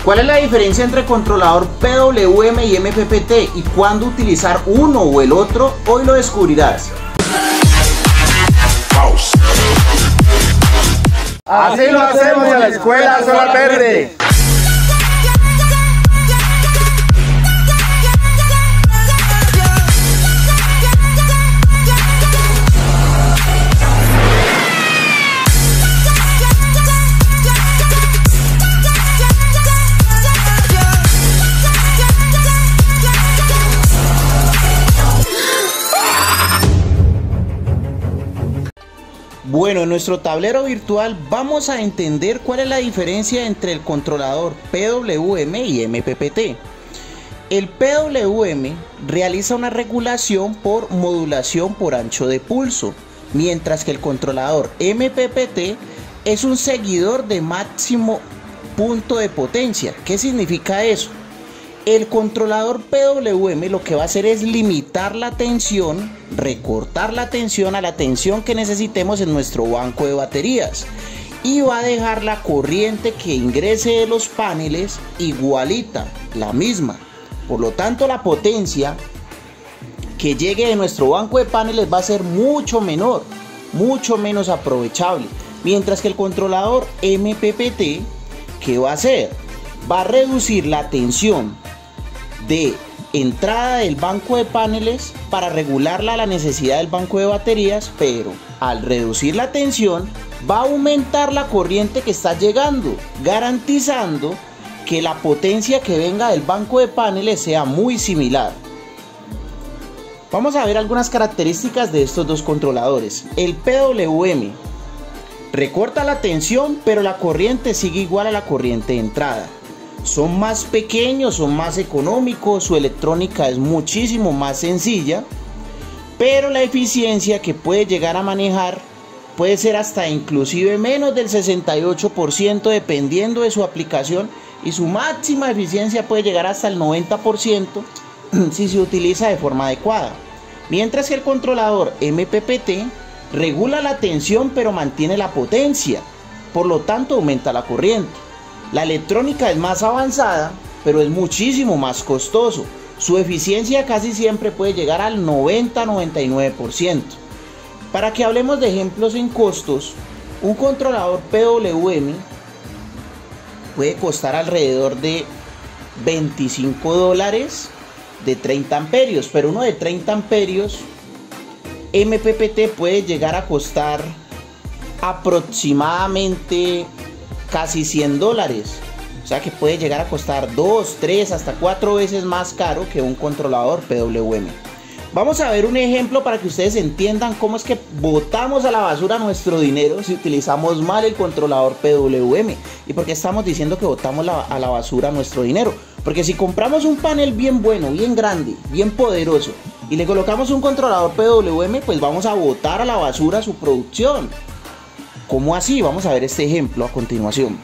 ¿Cuál es la diferencia entre controlador PWM y MPPT y cuándo utilizar uno o el otro? Hoy lo descubrirás. Así lo hacemos en la Escuela Solar Verde. Bueno, en nuestro tablero virtual vamos a entender cuál es la diferencia entre el controlador PWM y MPPT. El PWM realiza una regulación por modulación por ancho de pulso, mientras que el controlador MPPT es un seguidor de máximo punto de potencia. ¿Qué significa eso? El controlador PWM lo que va a hacer es limitar la tensión, recortar la tensión a la tensión que necesitemos en nuestro banco de baterías y va a dejar la corriente que ingrese de los paneles igualita, la misma. Por lo tanto, la potencia que llegue de nuestro banco de paneles va a ser mucho menor, mucho menos aprovechable. Mientras que el controlador MPPT, ¿qué va a hacer? Va a reducir la tensión de entrada del banco de paneles para regularla a la necesidad del banco de baterías, pero al reducir la tensión va a aumentar la corriente que está llegando, garantizando que la potencia que venga del banco de paneles sea muy similar. Vamos a ver algunas características de estos dos controladores. El PWM recorta la tensión, pero la corriente sigue igual a la corriente de entrada. Son más pequeños, son más económicos, su electrónica es muchísimo más sencilla, pero la eficiencia que puede llegar a manejar puede ser hasta inclusive menos del 68% dependiendo de su aplicación, y su máxima eficiencia puede llegar hasta el 90% si se utiliza de forma adecuada. Mientras que el controlador MPPT regula la tensión pero mantiene la potencia, por lo tanto aumenta la corriente. La electrónica es más avanzada, pero es muchísimo más costoso. Su eficiencia casi siempre puede llegar al 90-99%. Para que hablemos de ejemplos en costos, un controlador PWM puede costar alrededor de $25 de 30 amperios, pero uno de 30 amperios MPPT puede llegar a costar aproximadamente casi $100, o sea que puede llegar a costar 2, 3, hasta 4 veces más caro que un controlador PWM. Vamos a ver un ejemplo para que ustedes entiendan cómo es que botamos a la basura nuestro dinero si utilizamos mal el controlador PWM. ¿Y por qué estamos diciendo que botamos a la basura nuestro dinero? Porque si compramos un panel bien bueno, bien grande, bien poderoso y le colocamos un controlador PWM, pues vamos a botar a la basura su producción. ¿Cómo así? Vamos a ver este ejemplo a continuación.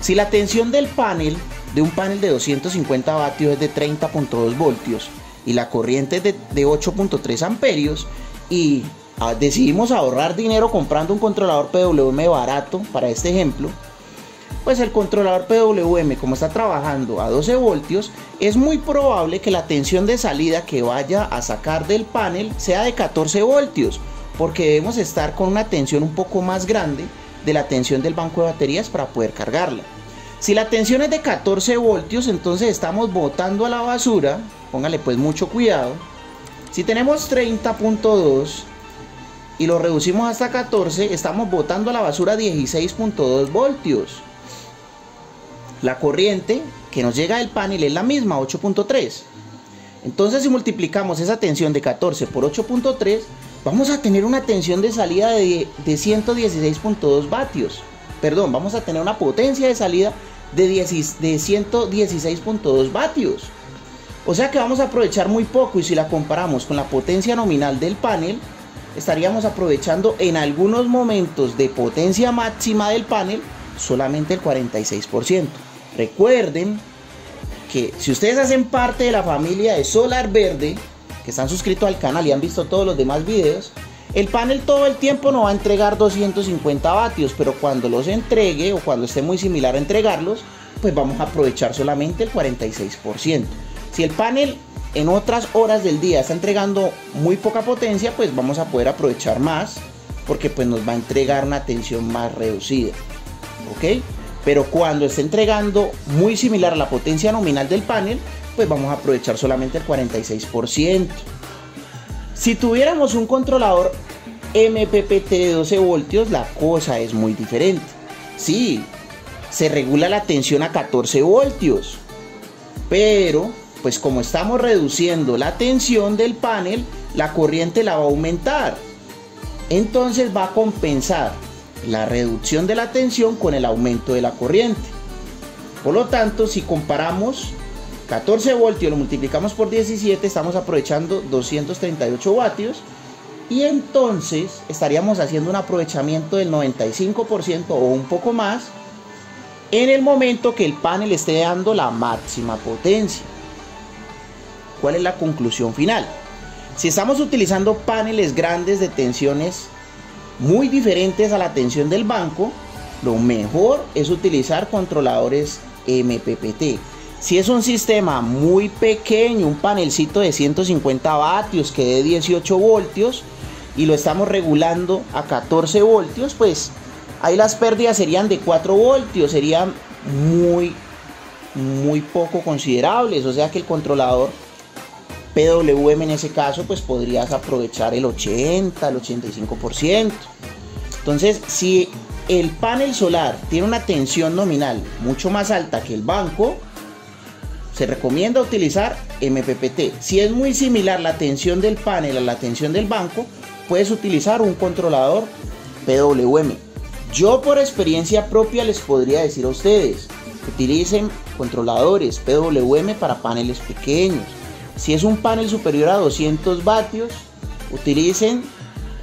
Si la tensión del panel, de un panel de 250 vatios es de 30.2 voltios y la corriente es de 8.3 amperios y decidimos ahorrar dinero comprando un controlador PWM barato para este ejemplo, pues el controlador PWM, como está trabajando a 12 voltios, es muy probable que la tensión de salida que vaya a sacar del panel sea de 14 voltios, porque debemos estar con una tensión un poco más grande de la tensión del banco de baterías para poder cargarla. Si la tensión es de 14 voltios, entonces estamos botando a la basura, póngale pues mucho cuidado. Si tenemos 30.2 y lo reducimos hasta 14, estamos botando a la basura 16.2 voltios. La corriente que nos llega del panel es la misma, 8.3. Entonces si multiplicamos esa tensión de 14 por 8.3, vamos a tener una tensión de salida de 116.2 vatios. Perdón, vamos a tener una potencia de salida de 116.2 vatios. O sea que vamos a aprovechar muy poco, y si la comparamos con la potencia nominal del panel, estaríamos aprovechando en algunos momentos de potencia máxima del panel solamente el 46%. Recuerden que si ustedes hacen parte de la familia de Solar Verde, que están suscritos al canal y han visto todos los demás videos, el panel todo el tiempo no va a entregar 250 vatios, pero cuando los entregue o cuando esté muy similar a entregarlos, pues vamos a aprovechar solamente el 46%. Si el panel en otras horas del día está entregando muy poca potencia, pues vamos a poder aprovechar más, porque pues nos va a entregar una tensión más reducida, ¿ok? Pero cuando esté entregando muy similar a la potencia nominal del panel, pues vamos a aprovechar solamente el 46%. Si tuviéramos un controlador MPPT de 12 voltios, la cosa es muy diferente. Sí, se regula la tensión a 14 voltios, pero pues como estamos reduciendo la tensión del panel, la corriente la va a aumentar. Entonces va a compensar la reducción de la tensión con el aumento de la corriente. Por lo tanto, si comparamos 14 voltios, lo multiplicamos por 17, estamos aprovechando 238 vatios. Y entonces estaríamos haciendo un aprovechamiento del 95% o un poco más en el momento que el panel esté dando la máxima potencia. ¿Cuál es la conclusión final? Si estamos utilizando paneles grandes de tensiones muy diferentes a la tensión del banco, lo mejor es utilizar controladores MPPT. Si es un sistema muy pequeño, un panelcito de 150 vatios que dé 18 voltios y lo estamos regulando a 14 voltios, pues ahí las pérdidas serían de 4 voltios, serían muy poco considerables. O sea que el controlador PWM en ese caso pues podrías aprovechar el 80, el 85%. Entonces, si el panel solar tiene una tensión nominal mucho más alta que el banco, se recomienda utilizar MPPT. Si es muy similar la tensión del panel a la tensión del banco, puedes utilizar un controlador PWM. Yo por experiencia propia les podría decir a ustedes, utilicen controladores PWM para paneles pequeños. Si es un panel superior a 200 vatios, utilicen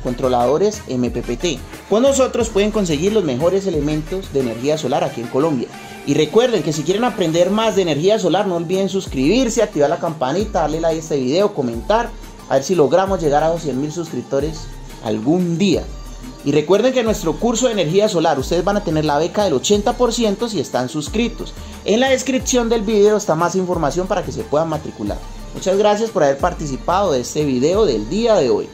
controladores MPPT. Con nosotros pueden conseguir los mejores elementos de energía solar aquí en Colombia. Y recuerden que si quieren aprender más de energía solar, no olviden suscribirse, activar la campanita, darle like a este video, comentar, a ver si logramos llegar a los 100.000 suscriptores algún día. Y recuerden que en nuestro curso de energía solar ustedes van a tener la beca del 80% si están suscritos. En la descripción del video está más información para que se puedan matricular. Muchas gracias por haber participado de este video del día de hoy.